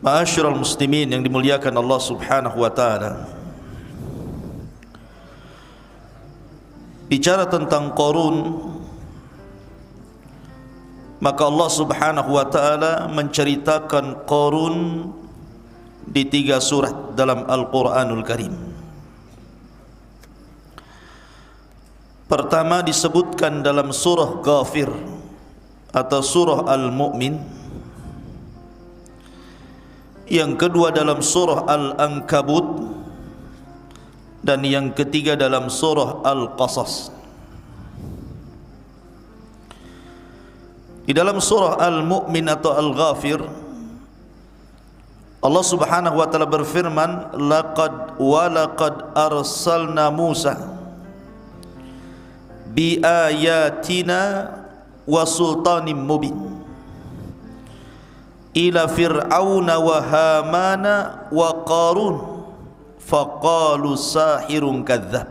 Ma'asyiral muslimin yang dimuliakan Allah Subhanahu wa taala. Bicara tentang Qarun, maka Allah Subhanahu wa taala menceritakan Qarun di 3 surat dalam Al-Qur'anul Karim. Pertama disebutkan dalam surah Ghafir atau surah Al-Mu'min. Yang kedua dalam surah Al-Ankabut, dan yang ketiga dalam surah Al-Qasas. Di dalam surah Al-Mu'min atau Al-Ghafir, Allah Subhanahu wa taala berfirman, laqad arsalna Musa bi ayatina wa sultanin mubin ila fir'auna wa hamana wa qarun faqalu sahirun kadzdzab.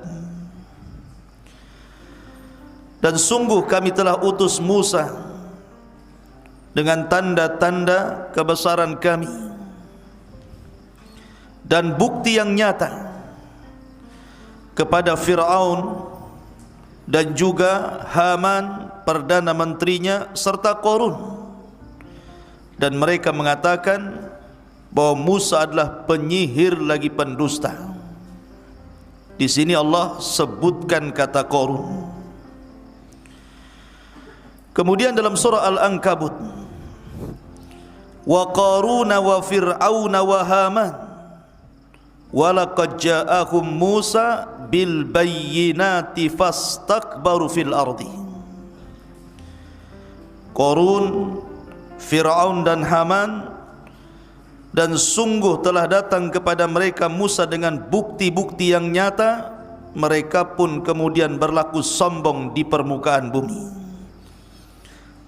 Dan sungguh kami telah utus Musa dengan tanda-tanda kebesaran kami dan bukti yang nyata kepada Fir'aun dan juga Haman perdana menterinya serta Qarun. Dan mereka mengatakan bahwa Musa adalah penyihir lagi pendusta. Di sini Allah sebutkan kata Qarun. Kemudian dalam surah Al-Ankabut, wa qaruna wa fir'auna wa haman wa laqad ja'ahum Musa bil bayyinati fastakbaru fil ardi. Qarun, Fir'aun dan Haman, dan sungguh telah datang kepada mereka Musa dengan bukti-bukti yang nyata, mereka pun kemudian berlaku sombong di permukaan bumi.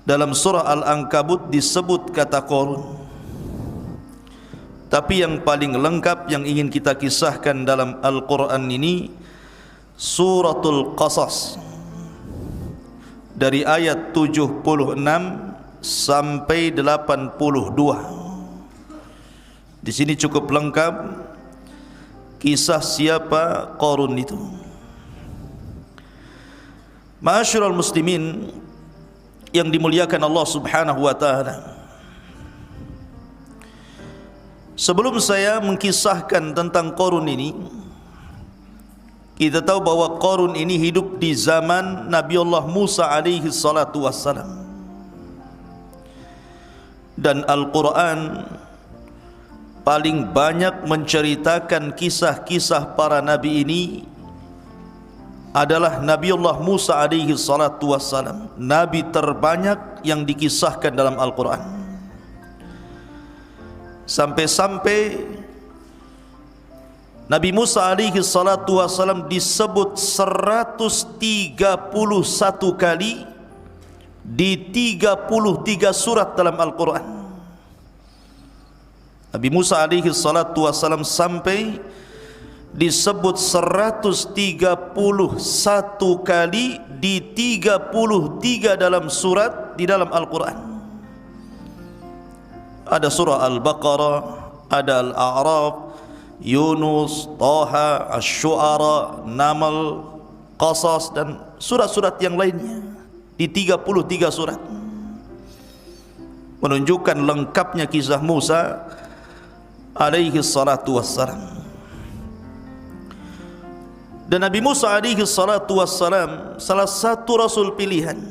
Dalam surah Al-Ankabut disebut kata Qarun. Tapi yang paling lengkap yang ingin kita kisahkan dalam Al-Quran ini Suratul Qasas, dari ayat 76 sampai 82. Di sini cukup lengkap kisah siapa Qarun itu. Ma'asyiral muslimin yang dimuliakan Allah Subhanahu wa taala. Sebelum saya mengkisahkan tentang Qarun ini, kita tahu bahwa Qarun ini hidup di zaman Nabiullah Musa alaihi salatu wassalam. Dan Al-Quran paling banyak menceritakan kisah-kisah para nabi ini adalah Nabiullah Musa alaihi salatu wassalam, nabi terbanyak yang dikisahkan dalam Al-Quran. Sampai-sampai Nabi Musa alaihi salatu wassalam disebut 131 kali di 33 surat dalam Al-Quran. Nabi Musa alaihi salatu wassalam sampai disebut 131 kali di 33 dalam surat di dalam Al-Quran. Ada surah Al-Baqarah, ada Al-A'raf, Yunus, Taha, Asy-Syu'ara, Namal, Qasas, dan surat-surat yang lainnya. Di 33 surat menunjukkan lengkapnya kisah Musa alaihi salatu wassalam. Dan Nabi Musa alaihi salatu wassalam salah satu rasul pilihan.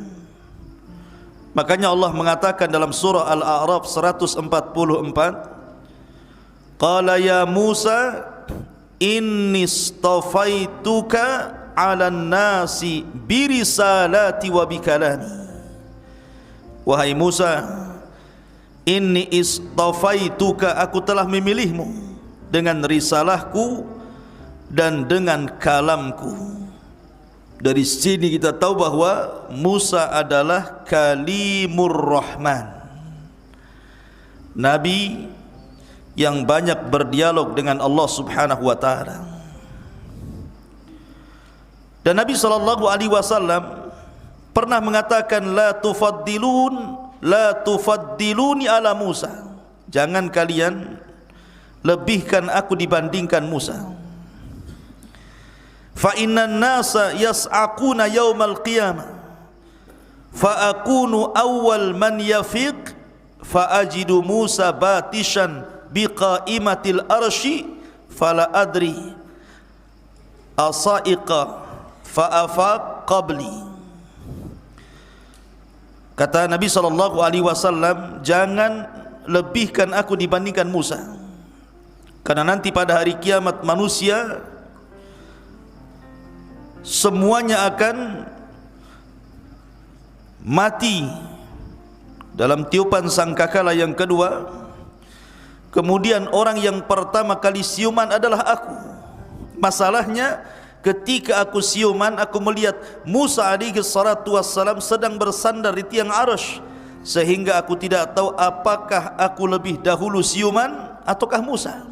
Makanya Allah mengatakan dalam surah Al-A'raf 144, qala ya Musa inni istafaituka 'alan nasi birisalati wa bikalami. Wahai Musa, inni istafaituka, aku telah memilihmu dengan risalahku dan dengan kalamku. Dari sini kita tahu bahwa Musa adalah Kalimur Rahman, nabi yang banyak berdialog dengan Allah Subhanahu wa taala. Dan Nabi SAW pernah mengatakan la tufaddiluni ala Musa, jangan kalian lebihkan aku dibandingkan Musa. Fa innan nasa yas'aquna yaumal qiyamah fa akunu awwal man yafiq fa ajidu Musa batishan biqaimatil arsy fala adri asaiqa fa afaq qabli. Kata Nabi SAW, jangan lebihkan aku dibandingkan Musa, karena nanti pada hari kiamat manusia semuanya akan mati dalam tiupan sangkakala yang kedua. Kemudian orang yang pertama kali siuman adalah aku. Masalahnya ketika aku siuman, aku melihat Musa alaihi salatu wassalam sedang bersandar di tiang arasy, sehingga aku tidak tahu apakah aku lebih dahulu siuman ataukah Musa.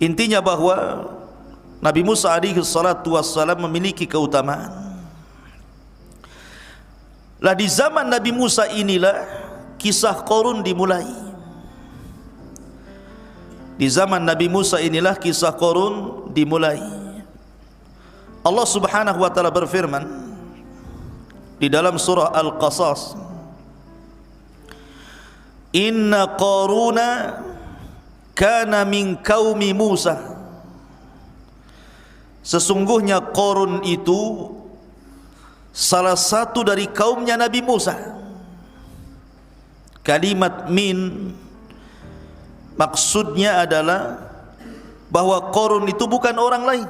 Intinya bahwa Nabi Musa alaihi salatu wassalam memiliki keutamaan. Lah di zaman Nabi Musa inilah kisah Qarun dimulai. Di zaman Nabi Musa inilah kisah Qarun dimulai. Allah Subhanahu wa taala berfirman di dalam surah Al-Qasas, inna Qaruna kana min qaumi Musa. Sesungguhnya Qarun itu salah satu dari kaumnya Nabi Musa. Kalimat min maksudnya adalah bahwa Qarun itu bukan orang lain,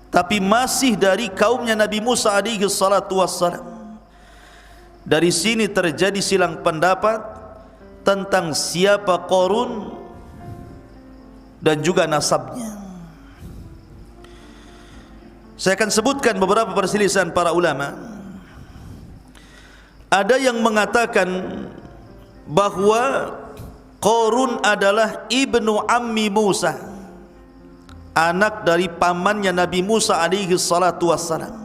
tapi masih dari kaumnya Nabi Musa alaihi salatu wassalam. Dari sini terjadi silang pendapat tentang siapa Qarun dan juga nasabnya. Saya akan sebutkan beberapa perselisihan para ulama. Ada yang mengatakan bahwa Qarun adalah ibnu ammi Musa, anak dari pamannya Nabi Musa alaihi salatu wassalam.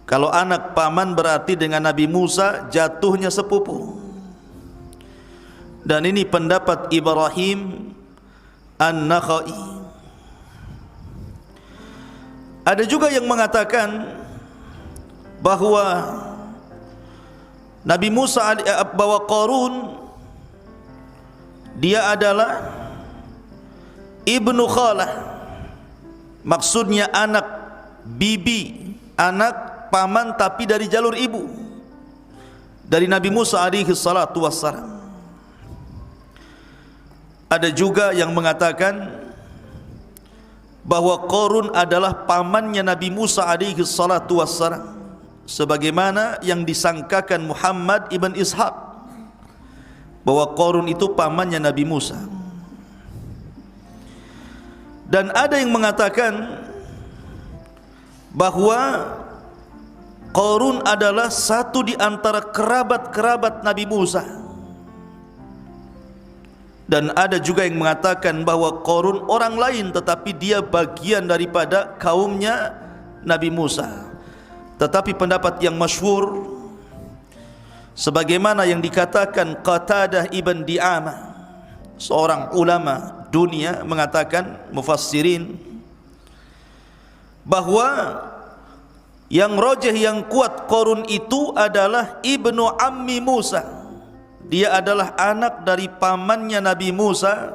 Kalau anak paman berarti dengan Nabi Musa jatuhnya sepupu. Dan ini pendapat Ibrahim An-Nakhai. Ada juga yang mengatakan bahwa Nabi Musa, bahwa Qarun dia adalah ibnu khalah, maksudnya anak bibi, anak paman tapi dari jalur ibu, dari Nabi Musa alaihi salatu wassalam. Ada juga yang mengatakan bahwa Qarun adalah pamannya Nabi Musa alaihi salatu wassalam, sebagaimana yang disangkakan Muhammad ibn Ishaq bahwa Qarun itu pamannya Nabi Musa. Dan ada yang mengatakan bahwa Qarun adalah satu di antara kerabat-kerabat Nabi Musa. Dan ada juga yang mengatakan bahwa Qarun orang lain, tetapi dia bagian daripada kaumnya Nabi Musa. Tetapi pendapat yang masyhur, sebagaimana yang dikatakan Qatadah ibn Di'amah, seorang ulama dunia, mengatakan, mufassirin, bahwa yang rajih, yang kuat, Qarun itu adalah ibnu ammi Musa. Dia adalah anak dari pamannya Nabi Musa,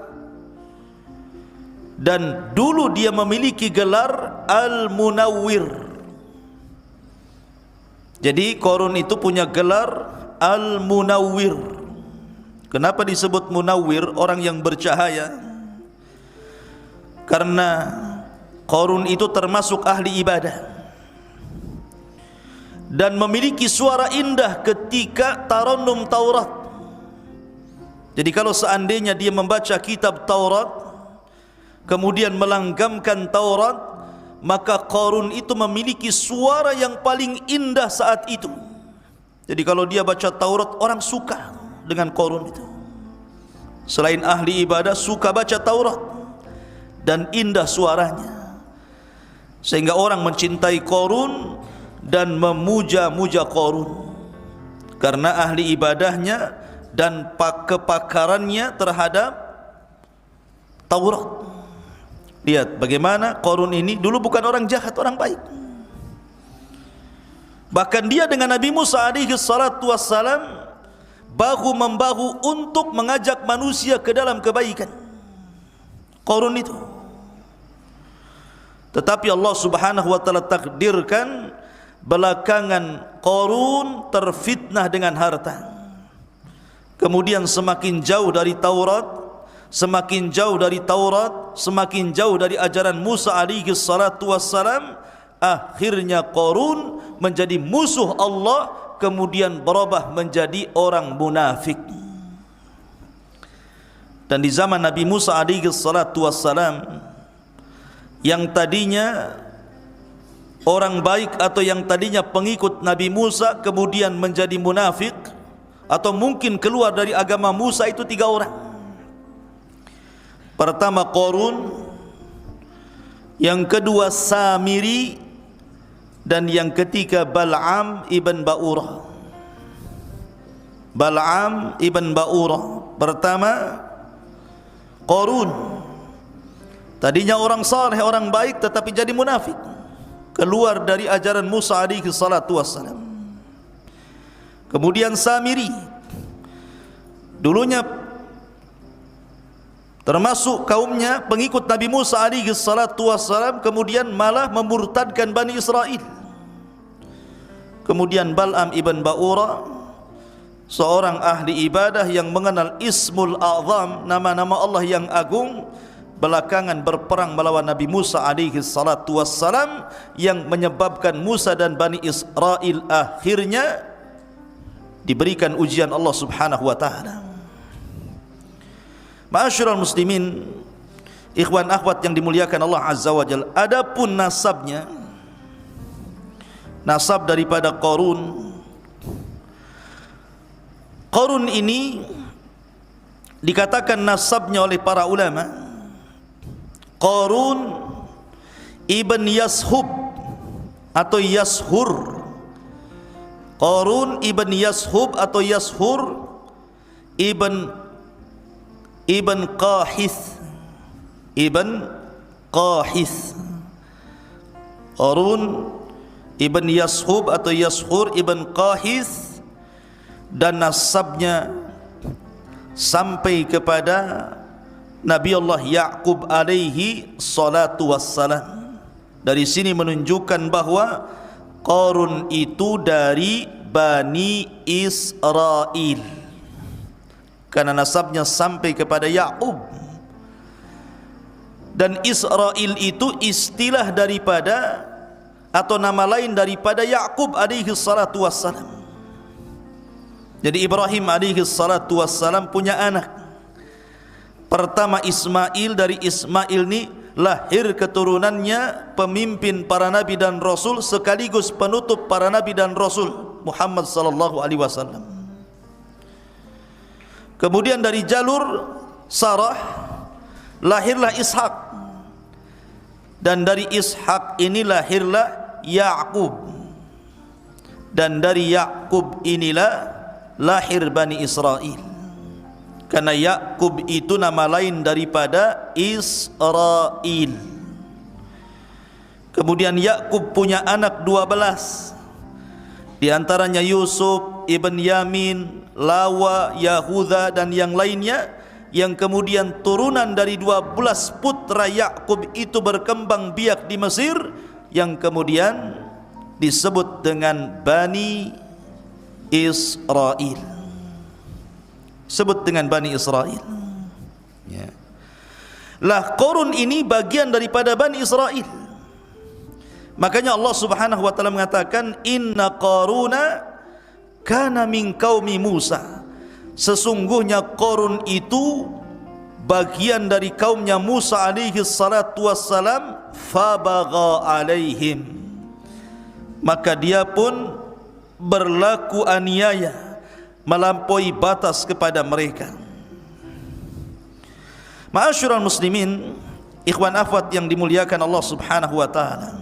dan dulu dia memiliki gelar Al-Munawwir. Jadi Qarun itu punya gelar Al-Munawwir. Kenapa disebut Munawwir, orang yang bercahaya? Karena Qarun itu termasuk ahli ibadah dan memiliki suara indah ketika tarannum Taurat. Jadi kalau seandainya dia membaca kitab Taurat kemudian melanggamkan Taurat, maka Qarun itu memiliki suara yang paling indah saat itu. Jadi kalau dia baca Taurat, orang suka dengan Qarun itu. Selain ahli ibadah, suka baca Taurat dan indah suaranya, sehingga orang mencintai Qarun dan memuja-muja Qarun. karena ahli ibadahnya dan kepakarannya terhadap Taurat. Lihat bagaimana Qarun ini dulu bukan orang jahat, orang baik. Bahkan dia dengan Nabi Musa alaihi salatu wassalam bahu membahu untuk mengajak manusia ke dalam kebaikan. Qarun itu. Tetapi Allah Subhanahu wa taala takdirkan belakangan Qarun terfitnah dengan harta. Kemudian semakin jauh dari Taurat, semakin jauh dari Taurat, semakin jauh dari ajaran Musa alaihi salatu wassalam. Akhirnya Qarun menjadi musuh Allah, kemudian berubah menjadi orang munafik. Dan di zaman Nabi Musa alaihi salatu wassalam, yang tadinya orang baik atau yang tadinya pengikut Nabi Musa kemudian menjadi munafik atau mungkin keluar dari agama Musa, itu 3 orang. Pertama Qarun, yang kedua Samiri, dan yang ketiga Bal'am ibn Ba'urah. Bal'am ibn Ba'urah. Pertama Qarun, tadinya orang saleh, orang baik, tetapi jadi munafik, keluar dari ajaran Musa alaihi salatu wassalam. Kemudian Samiri, dulunya termasuk kaumnya pengikut Nabi Musa alaihi salatu wassalam, kemudian malah memurtadkan Bani Israel. Kemudian Bal'am ibn Ba'urah, seorang ahli ibadah yang mengenal Ismul A'zam, nama-nama Allah yang agung, belakangan berperang melawan Nabi Musa alaihi salatu wassalam, yang menyebabkan Musa dan Bani Israel akhirnya diberikan ujian Allah Subhanahu wa taala. Ma'asyiral muslimin, ikhwan akhwat yang dimuliakan Allah Azza wa Jalla, adapun nasabnya, nasab daripada Qarun, Qarun ini dikatakan nasabnya oleh para ulama Qarun ibn Yashub atau Yashur. Qarun ibn Yashub atau Yashur ibn Qahith, ibn Qahith. Qarun ibn Yashub atau Yashur ibn Qahith, dan nasabnya sampai kepada Nabi Allah Ya'qub alaihi salatu wassalam. Dari sini menunjukkan bahwa Qarun itu dari Bani Israel, karena nasabnya sampai kepada Ya'qub. Dan Israel itu istilah daripada atau nama lain daripada Ya'qub alaihi salatu wassalam. Jadi Ibrahim alaihi salatu wassalam punya anak. Pertama Ismail, dari Ismail ini lahir keturunannya pemimpin para nabi dan rasul sekaligus penutup para nabi dan rasul, Muhammad sallallahu alaihi wasallam. Kemudian dari jalur Sarah lahirlah Ishak, dan dari Ishak ini lahirlah Ya'qub, dan dari Ya'qub inilah lahir Bani Israel. Karena Ya'qub itu nama lain daripada Israel. Kemudian Ya'qub punya anak 12, di antaranya Yusuf, Ibn Yamin, Lawa, Yahuda, dan yang lainnya, yang kemudian turunan dari 12 putra Ya'qub itu berkembang biak di Mesir, yang kemudian disebut dengan Bani Israel. Sebut dengan Bani Israel. Ya. Lah Qarun ini bagian daripada Bani Israel. Makanya Allah Subhanahu wa taala mengatakan, inna Qaruna kana min qaumi Musa. Sesungguhnya Qarun itu bagian dari kaumnya Musa alaihi salatu wassalam, fabagha alaihim. Maka dia pun berlaku aniaya, melampaui batas kepada mereka. Ma'asyiral muslimin, ikhwan akhwat yang dimuliakan Allah Subhanahu wa taala.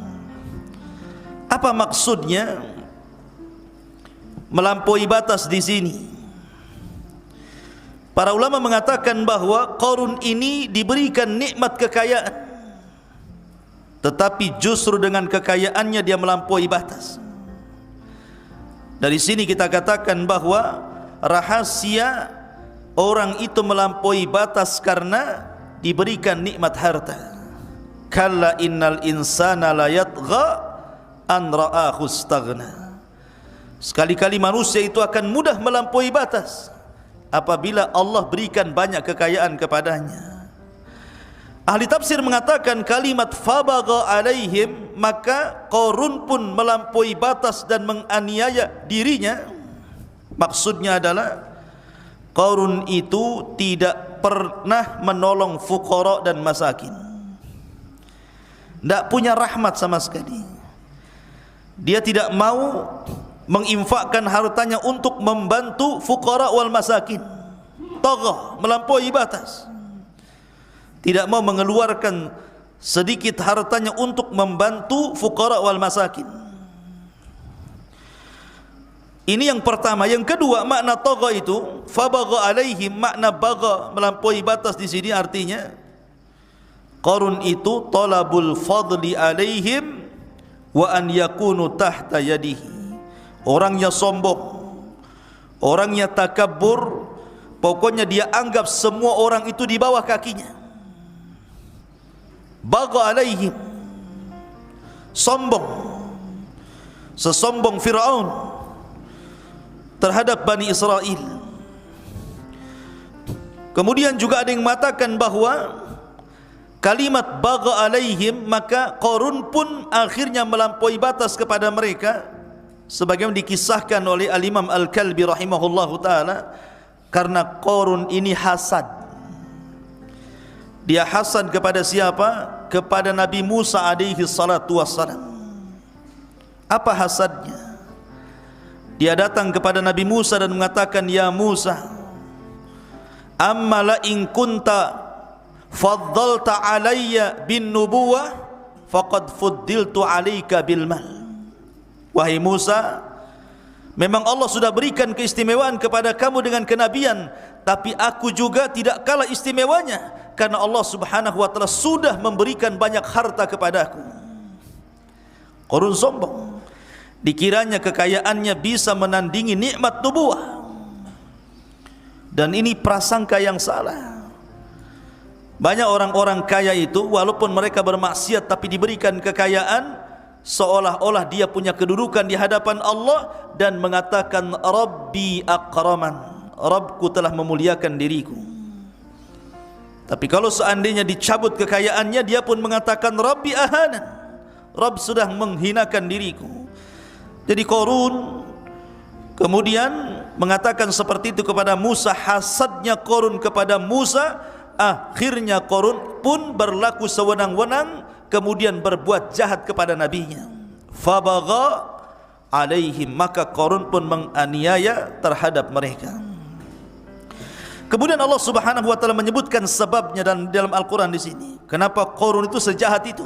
Apa maksudnya melampaui batas di sini. Para ulama mengatakan bahwa Qarun ini diberikan nikmat kekayaan, tetapi justru dengan kekayaannya dia melampaui batas. Dari sini kita katakan bahwa rahasia orang itu melampaui batas karena diberikan nikmat harta. Kalla innal insana la yatgha an ra'ahu istaghna. Sekali-kali manusia itu akan mudah melampaui batas apabila Allah berikan banyak kekayaan kepadanya. Ahli tafsir mengatakan kalimat fabagha alaihim, maka Qarun pun melampaui batas dan menganiaya dirinya. Maksudnya adalah Qarun itu tidak pernah menolong fuqara dan masakin, tidak punya rahmat sama sekali. Dia tidak mau menginfakkan hartanya untuk membantu fuqara wal masakin. Tagha, melampaui batas. Tidak mau mengeluarkan sedikit hartanya untuk membantu fuqara wal masakin. Ini yang pertama. Yang kedua, makna tagha itu fabagha alaihim, makna bagha, melampaui batas di sini artinya Qarun itu talabul fadli alaihim wa an yakunu tahta yadihi. Orangnya sombong, orangnya takabur, pokoknya dia anggap semua orang itu di bawah kakinya. Bagha alaihim, sombong, sesombong Fir'aun terhadap Bani Israel. Kemudian juga ada yang mengatakan bahwa kalimat bagha alaihim, maka Qarun pun akhirnya melampaui batas kepada mereka, sebagaimana dikisahkan oleh Al-Imam Al-Kalbi rahimahullahu ta'ala. Karena Qarun ini hasad. Dia hasad kepada siapa? Kepada Nabi Musa alaihi salatu wassalam. Apa hasadnya? Dia datang kepada Nabi Musa dan mengatakan, ya Musa, amma la in kunta faddalta alayya bin nubuwah faqad fuddiltu alayka bil mal. Wahai Musa, memang Allah sudah berikan keistimewaan kepada kamu dengan kenabian, tapi aku juga tidak kalah istimewanya karena Allah Subhanahu wa taala sudah memberikan banyak harta kepadaku. Qarun sombong, dikiranya kekayaannya bisa menandingi nikmat nubuwah, dan ini prasangka yang salah. Banyak orang-orang kaya itu walaupun mereka bermaksiat tapi diberikan kekayaan, seolah-olah dia punya kedudukan di hadapan Allah dan mengatakan Rabbi akraman, Rabbku telah memuliakan diriku. Tapi kalau seandainya dicabut kekayaannya, dia pun mengatakan Rabbi ahanan, Rabb sudah menghinakan diriku. Jadi Qarun kemudian mengatakan seperti itu kepada Musa. Hasadnya Qarun kepada Musa, akhirnya Qarun pun berlaku sewenang-wenang, kemudian berbuat jahat kepada nabinya. Fabagha alaihim, maka Qarun pun menganiaya terhadap mereka. Kemudian Allah Subhanahu wa taala menyebutkan sebabnya dan dalam Al-Qur'an di sini. Kenapa Qarun itu sejahat itu?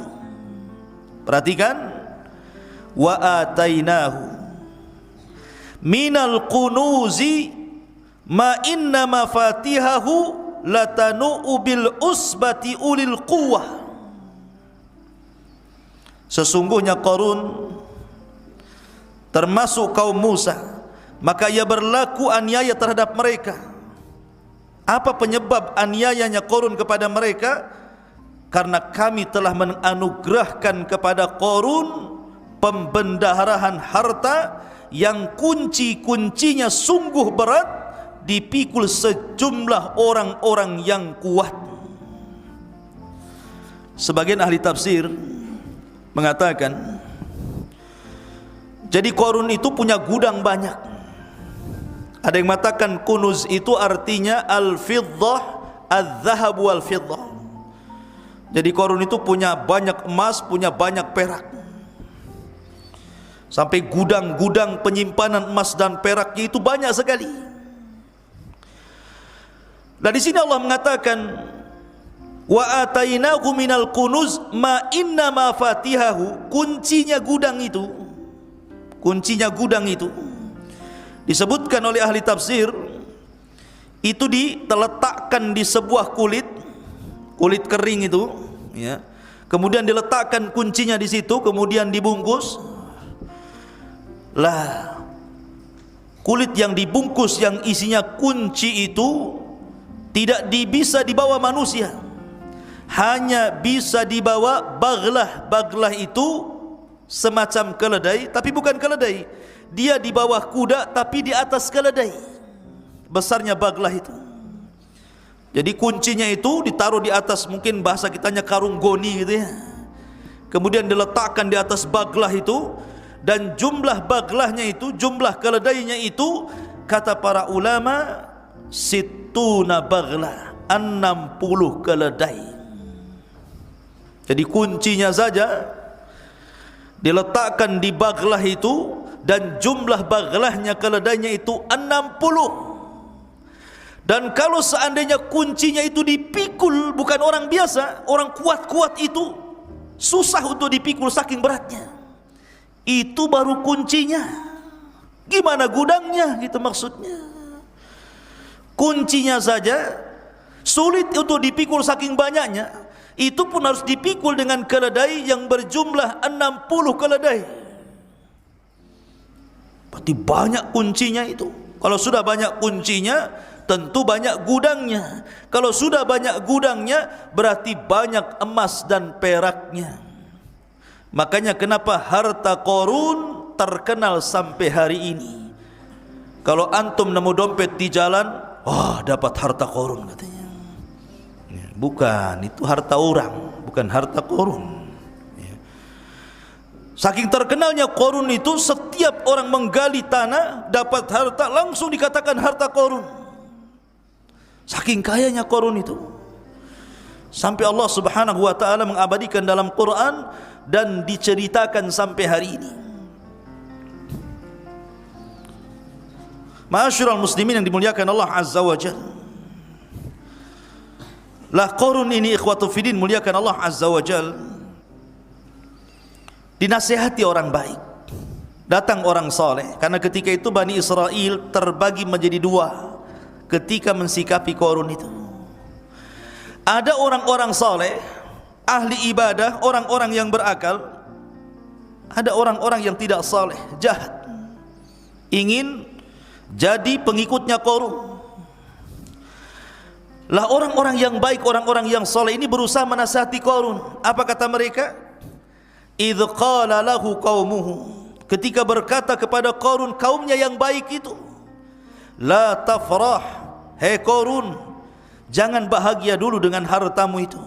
Perhatikan, wa atainahu minal kunuzi ma inna mafatihahu latanu bil usbati ulil quwwah. Sesungguhnya Qarun termasuk kaum Musa, maka ia berlaku aniaya terhadap mereka. Apa penyebab aniayanya Qarun kepada mereka? Karena kami telah menganugerahkan kepada Qarun pembendaharaan harta yang kunci-kuncinya sungguh berat dipikul sejumlah orang-orang yang kuat. Sebagian ahli tafsir mengatakan, jadi Qarun itu punya gudang banyak. Ada yang mengatakan kunuz itu artinya al-fiddah, al-zahab wal-fiddah. Jadi Qarun itu punya banyak emas, punya banyak perak. Sampai gudang-gudang penyimpanan emas dan peraknya itu banyak sekali. Dan di sini Allah mengatakan wa atainahu minal kunuz ma inna mafatihahu, kuncinya gudang itu Disebutkan oleh ahli tafsir, itu diletakkan di sebuah kulit kering itu, ya. Kemudian diletakkan kuncinya di situ, kemudian dibungkus. Lah, kulit yang dibungkus yang isinya kunci itu tidak bisa dibawa manusia, hanya bisa dibawa baglah. Baglah itu semacam keledai, tapi bukan keledai. Dia di bawah kuda tapi di atas keledai. Besarnya baglah itu. Jadi kuncinya itu ditaruh di atas, mungkin bahasa kitanya karung goni gitu ya. Kemudian diletakkan di atas baglah itu, dan jumlah baglahnya itu, jumlah keledainya itu, kata para ulama, situna baglah, 60 keledai. Jadi kuncinya saja diletakkan di baglah itu, dan jumlah baglahnya, keledainya itu 60. Dan kalau seandainya kuncinya itu dipikul, bukan orang biasa, orang kuat-kuat itu susah untuk dipikul saking beratnya. Itu baru kuncinya. Gimana gudangnya gitu maksudnya. Kuncinya saja sulit untuk dipikul saking banyaknya. Itu pun harus dipikul dengan keledai yang berjumlah 60 keledai. Berarti banyak kuncinya itu. Kalau sudah banyak kuncinya, tentu banyak gudangnya. Kalau sudah banyak gudangnya, berarti banyak emas dan peraknya. Makanya kenapa harta Qarun terkenal sampai hari ini. Kalau antum nemu dompet di jalan, wah, dapat harta Qarun katanya. Bukan, itu harta orang, bukan harta Qarun. Saking terkenalnya Qarun itu, setiap orang menggali tanah dapat harta, langsung dikatakan harta Qarun. Saking kayanya Qarun itu, sampai Allah Subhanahu wa taala mengabadikan dalam Quran dan diceritakan sampai hari ini. Ma'asyiral muslimin yang dimuliakan Allah Azza wa Jalla. Lah Qarun ini, ikhwatu fiddin, muliakan Allah Azza wa Jalla, dinasihati orang baik. Datang orang saleh, karena ketika itu Bani Israel terbagi menjadi dua ketika mensikapi Qarun itu. Ada orang-orang saleh, ahli ibadah, orang-orang yang berakal. Ada orang-orang yang tidak saleh, jahat, ingin jadi pengikutnya Qarun. Lah orang-orang yang baik, orang-orang yang saleh ini berusaha menasihati Qarun. Apa kata mereka? Idz qala lahu qaumuhu, ketika berkata kepada Qarun kaumnya yang baik itu, la tafrah, hei Qarun, jangan bahagia dulu dengan hartamu itu.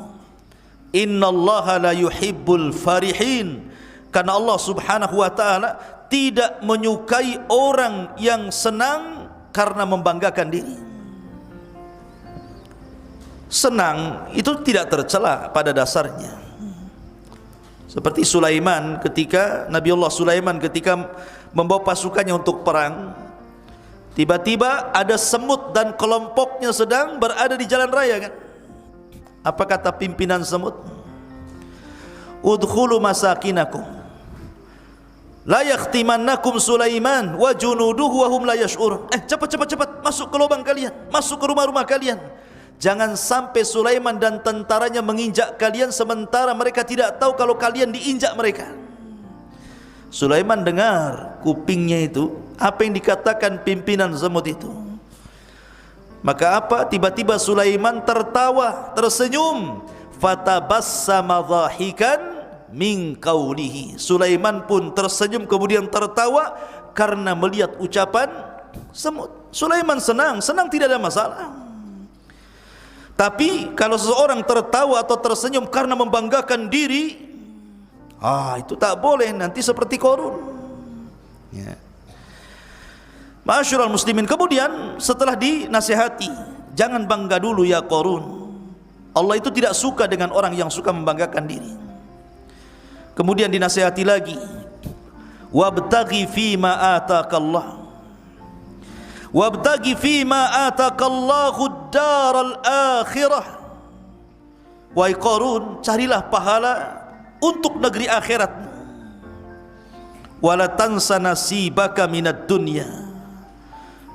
Innallaha la yuhibbul farihin, karena Allah Subhanahu wa taala tidak menyukai orang yang senang karena membanggakan diri. Senang itu tidak tercela pada dasarnya. Seperti Sulaiman, ketika Nabiullah Sulaiman ketika membawa pasukannya untuk perang, tiba-tiba ada semut dan kelompoknya sedang berada di jalan raya kan. Apa kata pimpinan semut? Udkhulu masakinakum la yakhtimannakum Sulaiman wa junuduhu wa hum la yash'urun. Cepat masuk ke lubang kalian, masuk ke rumah-rumah kalian. Jangan sampai Sulaiman dan tentaranya menginjak kalian sementara mereka tidak tahu kalau kalian diinjak mereka. Sulaiman dengar kupingnya itu apa yang dikatakan pimpinan semut itu. Maka apa? Tiba-tiba Sulaiman tertawa, tersenyum. Fatabassama dhahikan min qawlihi. Sulaiman pun tersenyum kemudian tertawa karena melihat ucapan semut. Sulaiman senang tidak ada masalah. Tapi kalau seseorang tertawa atau tersenyum karena membanggakan diri, itu tak boleh, nanti seperti Qarun. Ya. Ma'asyiral muslimin, kemudian setelah dinasihati, jangan bangga dulu ya Qarun. Allah itu tidak suka dengan orang yang suka membanggakan diri. Kemudian dinasihati lagi, wabtaghi fima ataqallah, wabtaghi fima ataqallahu ad-daral akhirah. Wahai Qarun, carilah pahala untuk negeri akhirat. Wala tansa nasibaka minad dunya,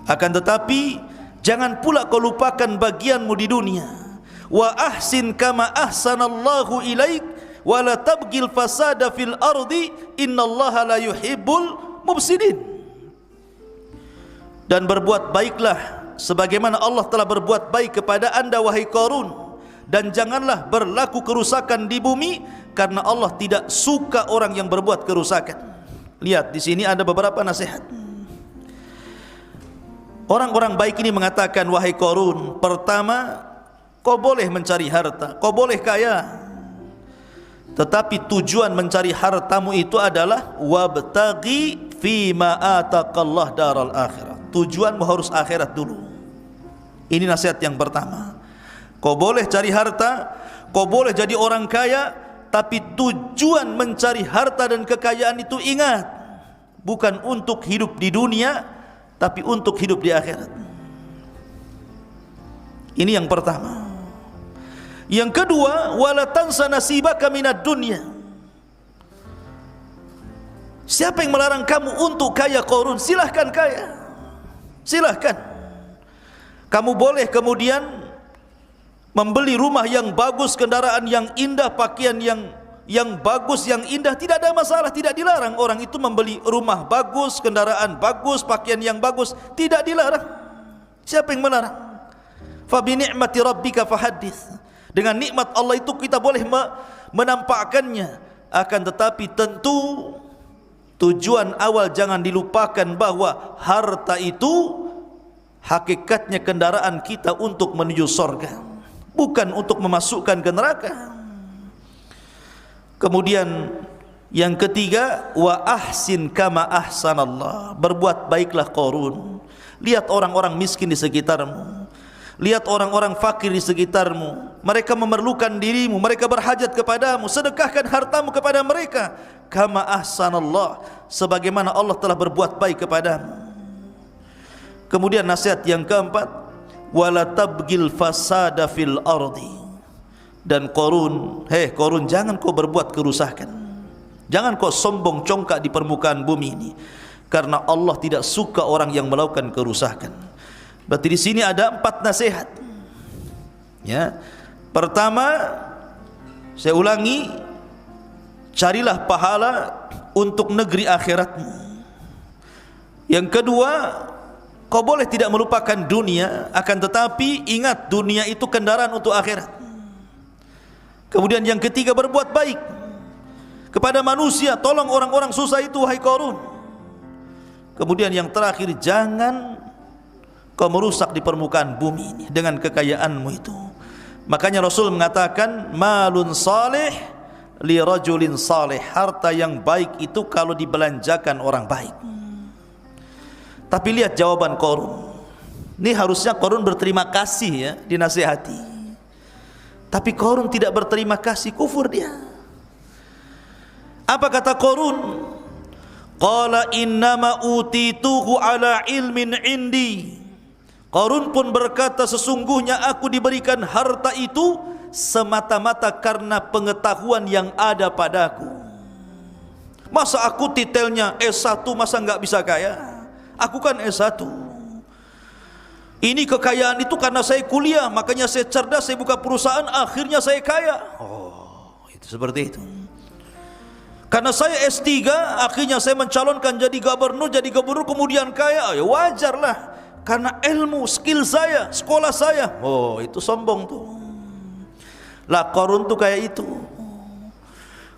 Akan tetapi jangan pula kau lupakan bagianmu di dunia. Wa ahsin kama ahsanallahu ilaik wa la tabghil fasada fil ardi innallaha la yuhibbul mufsidin. Dan berbuat baiklah sebagaimana Allah telah berbuat baik kepada anda wahai Qarun, dan janganlah berlaku kerusakan di bumi karena Allah tidak suka orang yang berbuat kerusakan. Lihat di sini ada beberapa nasihat. Orang-orang baik ini mengatakan, wahai Qarun, pertama, kau boleh mencari harta, kau boleh kaya, tetapi tujuan mencari hartamu itu adalah wabtaghi fima ataqallah daral akhirah. Tujuanmu harus akhirat dulu. Ini nasihat yang pertama. Kau boleh cari harta, kau boleh jadi orang kaya, tapi tujuan mencari harta dan kekayaan itu, ingat, bukan untuk hidup di dunia, tapi untuk hidup di akhirat. Ini yang pertama. Yang kedua, wala tansa nasibaka minad dunya. Siapa yang melarang kamu untuk kaya Qarun? Silahkan kaya, silahkan. Kamu boleh kemudian membeli rumah yang bagus, kendaraan yang indah, pakaian yang bagus, yang indah, tidak ada masalah, tidak dilarang orang itu membeli rumah bagus, kendaraan bagus, pakaian yang bagus, tidak dilarang. Siapa yang melarang? Fa bi ni'mati rabbika fahaddits. Dengan nikmat Allah itu kita boleh menampakkannya. Akan tetapi tentu tujuan awal jangan dilupakan bahwa harta itu hakikatnya kendaraan kita untuk menuju surga, bukan untuk memasukkan ke neraka. Kemudian yang ketiga, wa ahsin kama ahsanallah. Berbuat baiklah Qarun. Lihat orang-orang miskin di sekitarmu, lihat orang-orang fakir di sekitarmu, mereka memerlukan dirimu, mereka berhajat kepadamu, sedekahkan hartamu kepada mereka. Kama ahsanallah, sebagaimana Allah telah berbuat baik kepadamu. Kemudian nasihat yang keempat, wala tabghil fasada fil ardi. Dan Qarun, hei Qarun, jangan kau berbuat kerusakan, jangan kau sombong congkak di permukaan bumi ini, karena Allah tidak suka orang yang melakukan kerusakan. Berarti di sini ada 4 nasihat. Ya, pertama, saya ulangi, carilah pahala untuk negeri akhiratmu. Yang kedua, kau boleh tidak melupakan dunia, akan tetapi ingat dunia itu kendaraan untuk akhirat. Kemudian yang ketiga, berbuat baik kepada manusia, tolong orang-orang susah itu wahai Qarun. Kemudian yang terakhir, jangan kau merusak di permukaan bumi ini dengan kekayaanmu itu. Makanya Rasul mengatakan, malun salih li rajulin salih. Harta yang baik itu kalau dibelanjakan orang baik. Tapi lihat jawaban Qarun. Ini harusnya Qarun berterima kasih ya, dinasihati. Tapi Qarun tidak berterima kasih, kufur dia. Apa kata Qarun? Qala innama utituhu ala ilmin indi. Qarun pun berkata, sesungguhnya aku diberikan harta itu semata-mata karena pengetahuan yang ada padaku. Masa aku titelnya S1 masa enggak bisa kaya? Aku kan S1. Ini kekayaan itu karena saya kuliah, makanya saya cerdas, saya buka perusahaan, akhirnya saya kaya. Oh, itu seperti itu. Karena saya S3, akhirnya saya mencalonkan jadi gubernur, kemudian kaya. Ya wajarlah, karena ilmu, skill saya, sekolah saya. Oh, itu sombong tuh. Lah Qarun tuh kayak itu.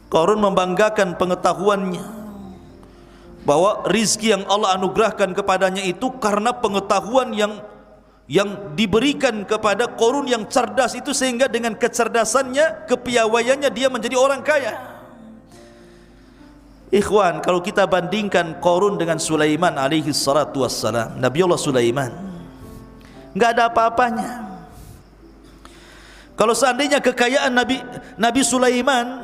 Qarun membanggakan pengetahuannya, bahwa rizki yang Allah anugerahkan kepadanya itu karena pengetahuan yang diberikan kepada Qarun yang cerdas itu, sehingga dengan kecerdasannya, kepiawaiannya dia menjadi orang kaya. Ikhwan, kalau kita bandingkan Qarun dengan Sulaiman alaihi salatu wassalam, Nabiullah Sulaiman, enggak ada apa-apanya. Kalau seandainya kekayaan Nabi Sulaiman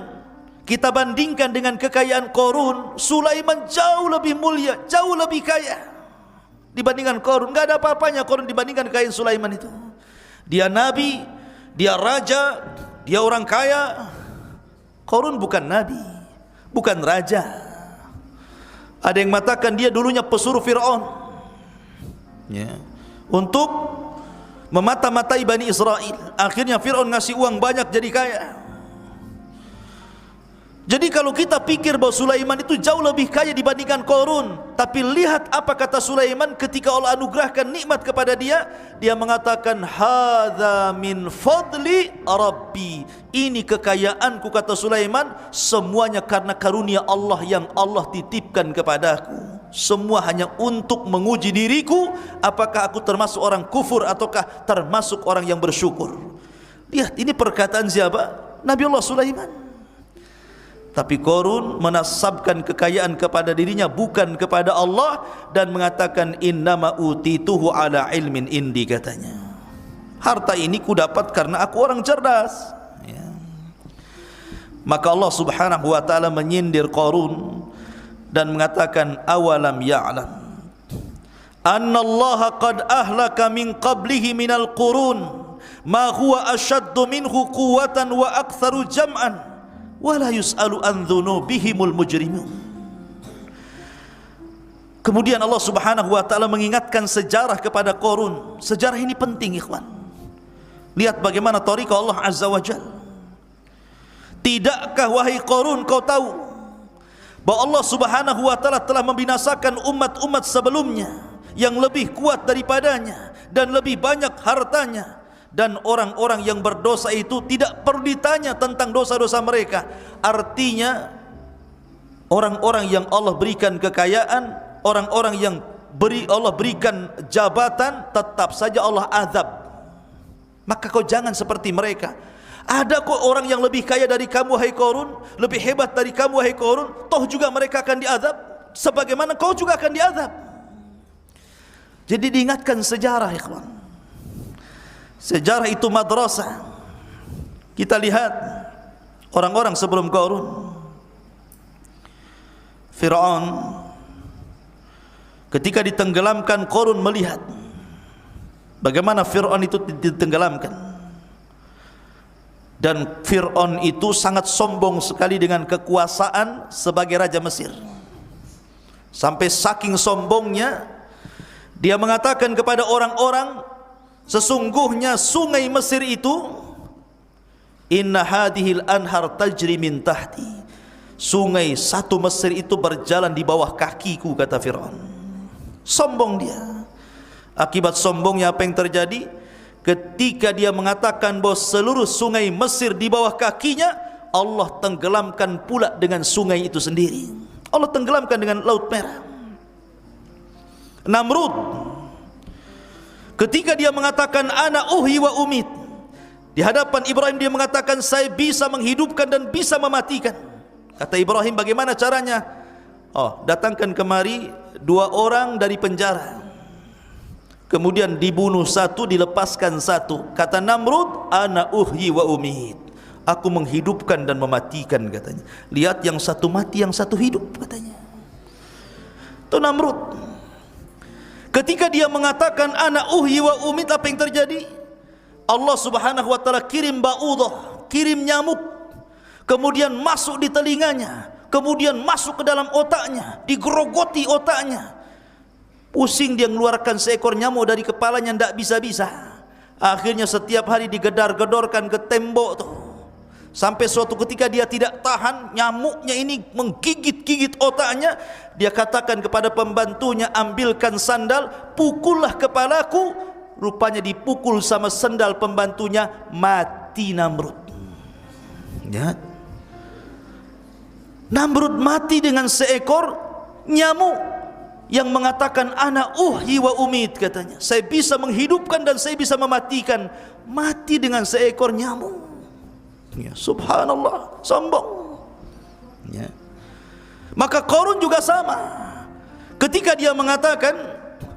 kita bandingkan dengan kekayaan Qarun, Sulaiman jauh lebih mulia, jauh lebih kaya dibandingkan Qarun. Enggak ada apa-apanya Qarun dibandingkan kekayaan Sulaiman itu. Dia nabi, dia raja, dia orang kaya. Qarun bukan nabi, bukan raja. Ada yang mengatakan dia dulunya pesuruh Fir'aun. ya, untuk memata-matai Bani Israel. Akhirnya Fir'aun ngasih uang banyak jadi kaya. Jadi kalau kita pikir bahwa Sulaiman itu jauh lebih kaya dibandingkan Qarun, tapi lihat apa kata Sulaiman ketika Allah anugerahkan nikmat kepada dia. Dia mengatakan, hadza min fadli Rabbi. Ini kekayaanku, kata Sulaiman, semuanya karena karunia Allah yang Allah titipkan kepadaku. Semua hanya untuk menguji diriku, apakah aku termasuk orang kufur ataukah termasuk orang yang bersyukur. Lihat, ini perkataan siapa? Nabiullah Sulaiman. Tapi Qarun menasabkan kekayaan kepada dirinya, bukan kepada Allah, dan mengatakan innama utituhu ala ilmin indi, katanya. Harta ini kudapat karena aku orang cerdas, ya. Maka Allah Subhanahu wa taala menyindir Qarun dan mengatakan, awalam ya'lam annallaha qad ahlaka min qablihi minal qurun ma huwa ashaddu minhu quwwatan wa aktsaru jam'an wala yus'alu an dzunubihimul mujrimun. Kemudian Allah Subhanahu wa taala mengingatkan sejarah kepada Qarun. Sejarah ini penting, ikhwan. Lihat bagaimana thariqah Allah Azza wa Jalla. Tidakkah wahai Qarun kau tahu bahwa Allah Subhanahu wa taala telah membinasakan umat-umat sebelumnya yang lebih kuat daripadanya dan lebih banyak hartanya, dan orang-orang yang berdosa itu tidak perlu ditanya tentang dosa-dosa mereka. Artinya orang-orang yang Allah berikan kekayaan, orang-orang yang Allah berikan jabatan, tetap saja Allah azab. Maka kau jangan seperti mereka. Ada kok orang yang lebih kaya dari kamu wahai Qarun, lebih hebat dari kamu wahai Qarun, toh juga mereka akan diazab sebagaimana kau juga akan diazab. Jadi diingatkan sejarah, ikhwan. Sejarah itu madrasah. Kita lihat orang-orang sebelum Qarun. Fir'aun ketika ditenggelamkan, Qarun melihat bagaimana Fir'aun itu ditenggelamkan. Dan Fir'aun itu sangat sombong sekali dengan kekuasaan sebagai Raja Mesir. Sampai saking sombongnya, dia mengatakan kepada orang-orang, sesungguhnya sungai Mesir itu, inna hadhil anhar tajri min tahti. Sungai satu Mesir itu berjalan di bawah kakiku, kata Fir'aun. Sombong dia. Akibat sombongnya apa yang terjadi? Ketika dia mengatakan bahwa seluruh sungai Mesir di bawah kakinya, Allah tenggelamkan pula dengan sungai itu sendiri. Allah tenggelamkan dengan Laut Merah. Namrud ketika dia mengatakan ana uhyi wa umit, di hadapan Ibrahim dia mengatakan saya bisa menghidupkan dan bisa mematikan. Kata Ibrahim, bagaimana caranya? Oh, datangkan kemari 2 orang dari penjara, kemudian dibunuh satu, dilepaskan satu. Kata Namrud, ana uhyi wa umit, aku menghidupkan dan mematikan, katanya. Lihat, yang satu mati, yang satu hidup, katanya. Itu Namrud. Ketika dia mengatakan ana uhyi wa umit, apa yang terjadi? Allah Subhanahu wa taala kirim ba'udah, kirim nyamuk, kemudian masuk di telinganya, kemudian masuk ke dalam otaknya, digerogoti otaknya. Pusing dia mengeluarkan seekor nyamuk dari kepalanya, tidak bisa-bisa. Akhirnya setiap hari digedar-gedorkan ke tembok tuh. Sampai suatu ketika dia tidak tahan, nyamuknya ini menggigit-gigit otaknya. Dia katakan kepada pembantunya, ambilkan sandal, pukullah kepalaku. Rupanya dipukul sama sandal pembantunya, mati Namrud. Ya. Namrud mati dengan seekor nyamuk yang mengatakan ana uhyi wa umit, katanya. Saya bisa menghidupkan dan saya bisa mematikan. Mati dengan seekor nyamuk. Ya, subhanallah, sombong. Ya. Maka Qarun juga sama. Ketika dia mengatakan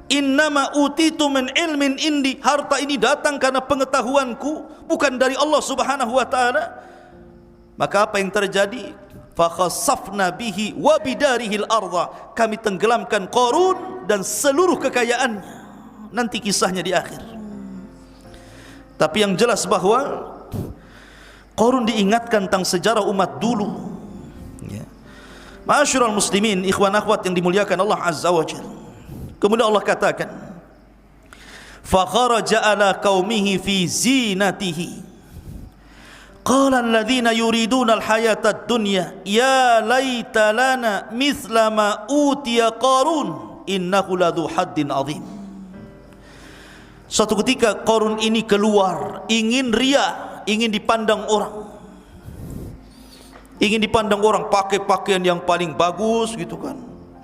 innama utitu min ilmin indi, harta ini datang karena pengetahuanku, bukan dari Allah Subhanahu wa taala. Maka apa yang terjadi? Fa khassafna bihi wa bidarihil ardha, kami tenggelamkan Qarun dan seluruh kekayaannya. Nanti kisahnya di akhir. Tapi yang jelas bahwa Qarun diingatkan tentang sejarah umat dulu. Ya. Ma'asyiral muslimin, ikhwan akhwat yang dimuliakan Allah Azza wa Jalla. Kemudian Allah katakan, kharaja ala qaumihi fi zinatihi. Qala alladhina yuriduna al-hayata ad-dunya ya laita lana mithla ma utiya Qarun innahu ladzu haddin azim. Suatu ketika Qarun ini keluar, ingin ria, ingin dipandang orang. Ingin dipandang orang pakai pakaian yang paling bagus gitu kan.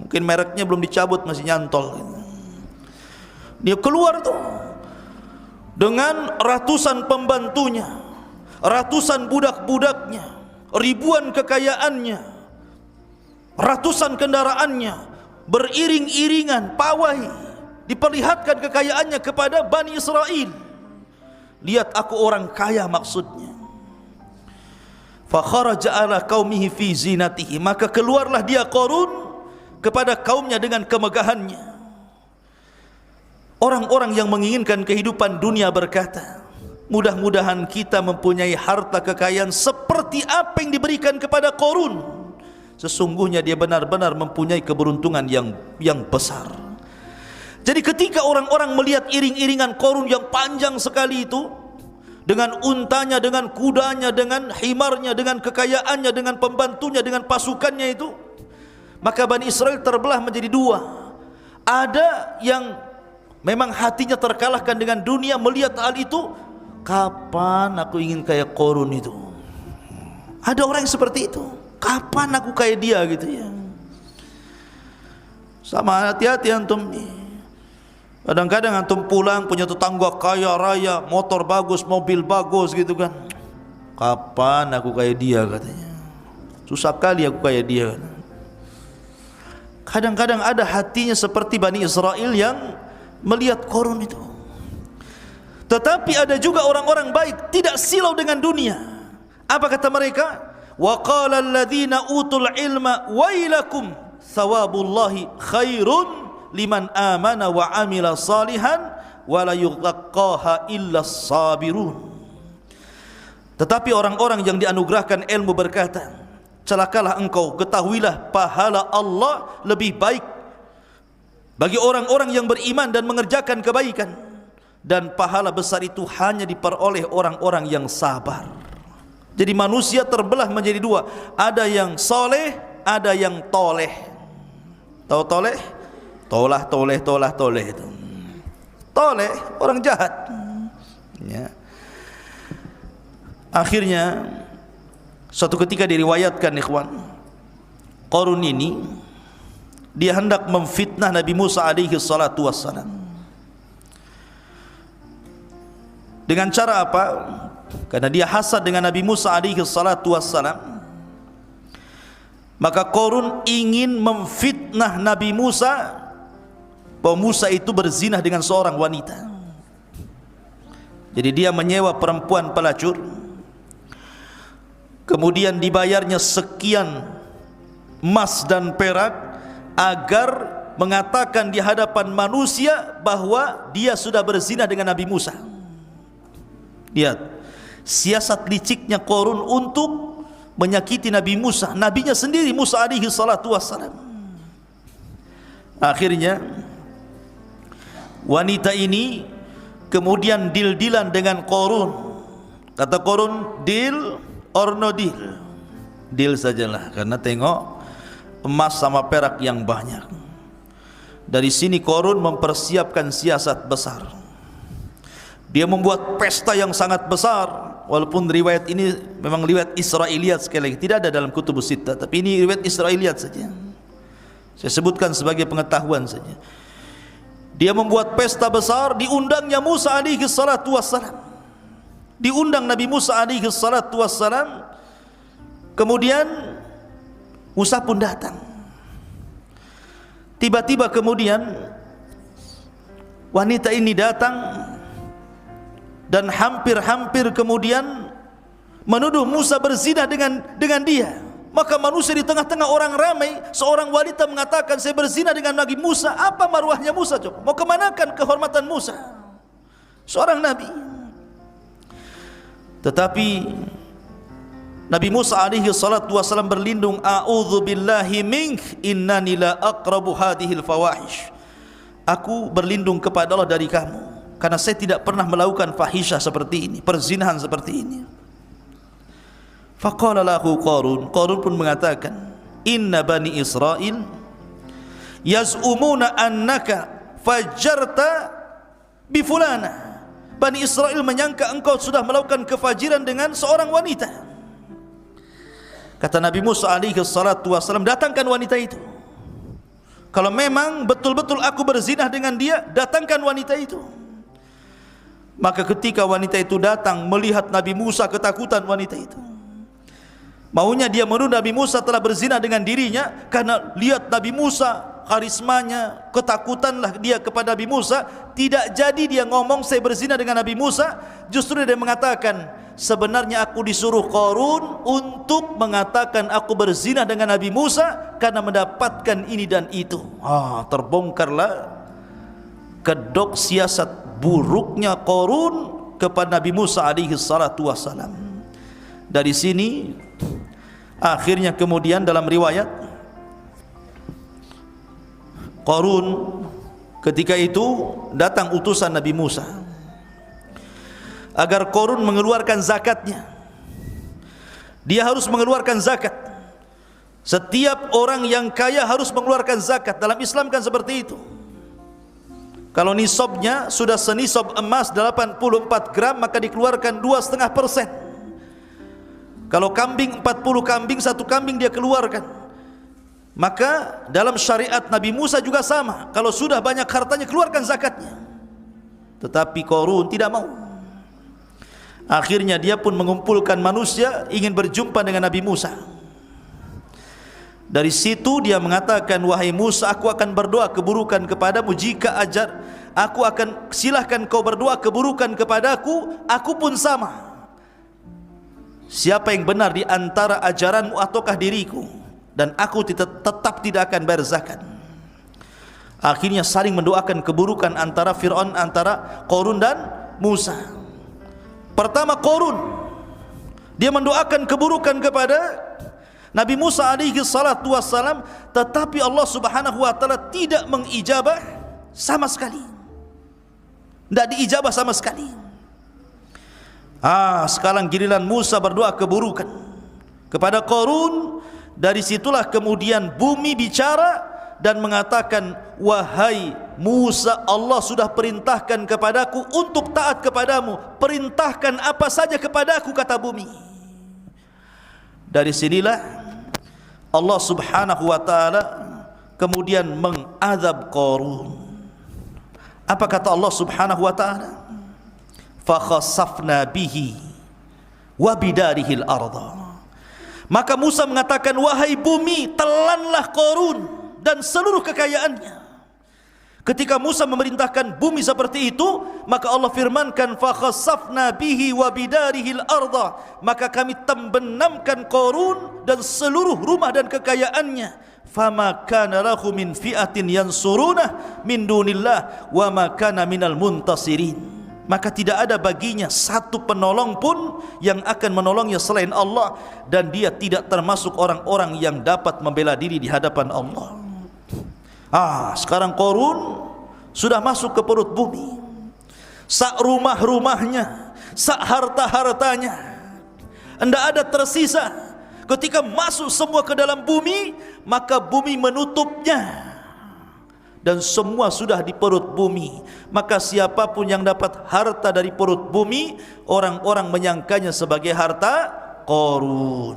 Mungkin mereknya belum dicabut, masih nyantol gitu. Dia keluar tuh dengan ratusan pembantunya, ratusan budak-budaknya, ribuan kekayaannya, ratusan kendaraannya, beriring-iringan, pawai, diperlihatkan kekayaannya kepada Bani Israel. Lihat aku orang kaya maksudnya. Fa kharaja ala qaumihi fi zinatihi, maka keluarlah dia Qarun kepada kaumnya dengan kemegahannya. Orang-orang yang menginginkan kehidupan dunia berkata, mudah-mudahan kita mempunyai harta kekayaan seperti apa yang diberikan kepada Qarun. Sesungguhnya dia benar-benar mempunyai keberuntungan yang besar. Jadi ketika orang-orang melihat iring-iringan Qarun yang panjang sekali itu, dengan untanya, dengan kudanya, dengan himarnya, dengan kekayaannya, dengan pembantunya, dengan pasukannya itu, maka Bani Israel terbelah menjadi dua. Ada yang memang hatinya terkalahkan dengan dunia, melihat hal itu, kapan aku ingin kayak Qarun itu. Ada orang yang seperti itu, kapan aku kayak dia gitu ya. Sama, hati-hati antum nih. Kadang-kadang antum pulang punya tetangga kaya raya, motor bagus, mobil bagus gitu kan. Kapan aku kayak dia katanya. Susah kali aku kayak dia. Kadang-kadang ada hatinya seperti Bani Israel yang melihat Qarun itu. Tetapi ada juga orang-orang baik, tidak silau dengan dunia. Apa kata mereka? Wa qala alladhina utul ilma wailakum thawabullahi khairun liman amana wa amila salihan wa la yulqaha illa sabirun. Tetapi orang-orang yang dianugerahkan ilmu berkata, celakalah engkau, ketahuilah pahala Allah lebih baik bagi orang-orang yang beriman dan mengerjakan kebaikan, dan pahala besar itu hanya diperoleh orang-orang yang sabar. Jadi manusia terbelah menjadi dua, ada yang soleh, ada yang toleh. Tahu toleh? Tolah toleh itu. Toleh orang jahat ya. Akhirnya suatu ketika diriwayatkan ikhwan, Qarun ini dia hendak memfitnah Nabi Musa alaihi salatu wassalam. Dengan cara apa? Karena dia hasad dengan Nabi Musa alaihi salatu wassalam, maka Qarun ingin memfitnah Nabi Musa bahwa Musa itu berzinah dengan seorang wanita. Jadi dia menyewa perempuan pelacur, kemudian dibayarnya sekian emas dan perak agar mengatakan di hadapan manusia bahwa dia sudah berzina dengan Nabi Musa. Lihat siasat liciknya Qarun untuk menyakiti Nabi Musa, nabinya sendiri Musa alaihi salatu wassalam. Akhirnya wanita ini kemudian deal-dealan dengan Qarun. Kata Qarun, deal or no deal? Deal sajalah, karena tengok emas sama perak yang banyak. Dari sini Qarun mempersiapkan siasat besar. Dia membuat pesta yang sangat besar. Walaupun riwayat ini memang riwayat Israiliyat, sekali lagi tidak ada dalam kutubus sittah, tapi ini riwayat Israiliyat saja. Saya sebutkan sebagai pengetahuan saja. Dia membuat pesta besar, diundangnya Musa alaihi salatu wassalam. Diundang Nabi Musa alaihi salatu wassalam. Kemudian Musa pun datang. Tiba-tiba kemudian wanita ini datang dan hampir-hampir kemudian menuduh Musa berzina dengan dia. Maka manusia di tengah-tengah orang ramai, seorang wanita mengatakan, saya berzina dengan Nabi Musa. Apa maruahnya Musa coba? Mau kemanakan kehormatan Musa, seorang nabi? Tetapi Nabi Musa alaihi salatu wasallam berlindung, a'udzu billahi mink innani la aqrabu hadhil fawahish. Aku berlindung kepada Allah dari kamu. karena saya tidak pernah melakukan fahisyah seperti ini, perzinahan seperti ini. Faqala lahu Qarun, Qarun pun mengatakan, inna bani Israel yaz'umuna annaka fajarta bifulana. Bani Israel menyangka engkau sudah melakukan kefajiran dengan seorang wanita. Kata Nabi Musa alaihi salatu wasallam, datangkan wanita itu. Kalau memang betul-betul aku berzinah dengan dia, datangkan wanita itu. Maka ketika wanita itu datang, melihat Nabi Musa, ketakutan wanita itu. Maunya dia menuduh Nabi Musa telah berzina dengan dirinya, karena lihat Nabi Musa, karismanya, ketakutanlah dia kepada Nabi Musa. Tidak jadi dia ngomong saya berzina dengan Nabi Musa, justru dia mengatakan, sebenarnya aku disuruh Qarun untuk mengatakan aku berzina dengan Nabi Musa karena mendapatkan ini dan itu. Terbongkarlah kedok siasat buruknya Qarun kepada Nabi Musa alaihi salatu wassalam. Dari sini akhirnya kemudian dalam riwayat, Qarun ketika itu datang utusan Nabi Musa agar Qarun mengeluarkan zakatnya. Dia harus mengeluarkan zakat. Setiap orang yang kaya harus mengeluarkan zakat. Dalam Islam kan seperti itu. Kalau nisabnya sudah senisab emas 84 gram, maka dikeluarkan 2,5%. Kalau kambing 40 kambing, 1 kambing dia keluarkan. Maka dalam syariat Nabi Musa juga sama. Kalau sudah banyak hartanya, keluarkan zakatnya. Tetapi Qarun tidak mau. Akhirnya dia pun mengumpulkan manusia ingin berjumpa dengan Nabi Musa. Dari situ dia mengatakan, wahai Musa, aku akan berdoa keburukan kepadamu jika aku akan silahkan kau berdoa keburukan kepadaku, aku pun sama. Siapa yang benar di antara ajaranmu ataukah diriku, dan aku tetap tidak akan bayar zakat. Akhirnya saling mendoakan keburukan antara Fir'aun, antara Qarun dan Musa. Pertama Qarun, dia mendoakan keburukan kepada Nabi Musa alaihi salatu wassalam, tetapi Allah subhanahu wa ta'ala tidak mengijabah sama sekali. Tidak diijabah sama sekali. Sekarang giliran Musa berdoa keburukan kepada Qarun. Dari situlah kemudian bumi bicara dan mengatakan, wahai Musa, Allah sudah perintahkan kepadaku untuk taat kepadamu. Perintahkan apa saja kepadaku, kata bumi. Dari sinilah Allah subhanahu wa ta'ala kemudian mengazab Qarun. Apa kata Allah subhanahu wa ta'ala? Fakhasafna bihi wa bidarihil arda. Maka Musa mengatakan, wahai bumi, telanlah Qarun dan seluruh kekayaannya. Ketika Musa memerintahkan bumi seperti itu, maka Allah firmankan, fakhasafna bihi wa bidarihil arda. Maka kami tembenamkan Qarun dan seluruh rumah dan kekayaannya. Fama kana lahu min fi'atin yansurunah min dunillah wa ma kana minal muntasirin. Maka tidak ada baginya satu penolong pun yang akan menolongnya selain Allah, dan dia tidak termasuk orang-orang yang dapat membela diri di hadapan Allah. Sekarang Qarun sudah masuk ke perut bumi. Sak rumah-rumahnya, sak harta-hartanya, tidak ada tersisa. Ketika masuk semua ke dalam bumi, maka bumi menutupnya. Dan semua sudah di perut bumi. Maka siapapun yang dapat harta dari perut bumi, orang-orang menyangkanya sebagai harta Qarun.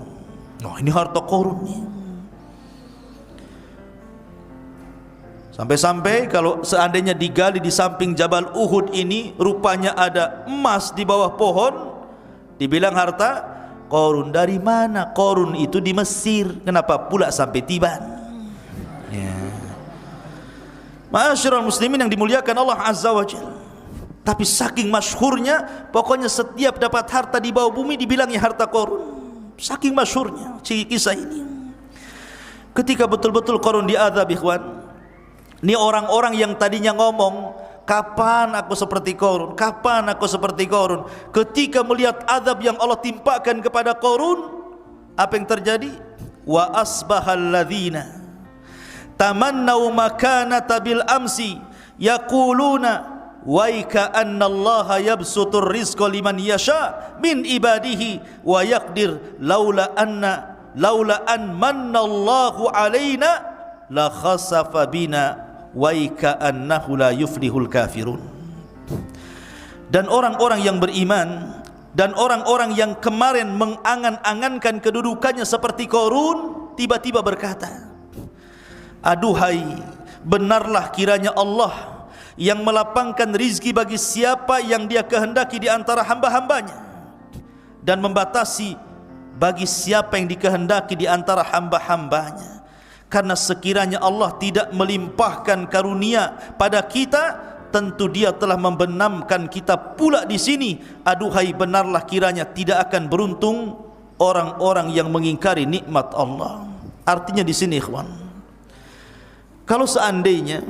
Ini harta Qarun nih. Sampai-sampai kalau seandainya digali di samping Jabal Uhud ini, rupanya ada emas di bawah pohon, dibilang harta Qarun. Dari mana? Qarun itu di Mesir. Kenapa pula sampai Tiban? Ma'asyiral muslimin yang dimuliakan Allah Azza wa Jalla. Tapi saking masyhurnya, pokoknya setiap dapat harta di bawah bumi dibilangnya harta Qarun. Saking masyhurnya kisah ini. Ketika betul-betul Qarun diazab, ikhwan, ini orang-orang yang tadinya ngomong, kapan aku seperti Qarun, kapan aku seperti Qarun, ketika melihat azab yang Allah timpakan kepada Qarun, apa yang terjadi? Wa asbahal ladzina tamannau makanata bil amsi yaquluna waika annallaha yabsutur rizqa liman yasha min ibadihi wa yaqdir laula an mannallahu alaina la khasafa bina waika annahu la yuflihul kafirun. Dan orang-orang yang beriman dan orang-orang yang kemarin mengangan-angankan kedudukannya seperti Qarun tiba-tiba berkata, aduhai, benarlah kiranya Allah yang melapangkan rizki bagi siapa yang Dia kehendaki di antara hamba-hambanya, dan membatasi bagi siapa yang dikehendaki di antara hamba-hambanya. Karena sekiranya Allah tidak melimpahkan karunia pada kita, tentu Dia telah membenamkan kita pula di sini. Aduhai, benarlah kiranya tidak akan beruntung orang-orang yang mengingkari nikmat Allah. Artinya di sini ikhwan, kalau seandainya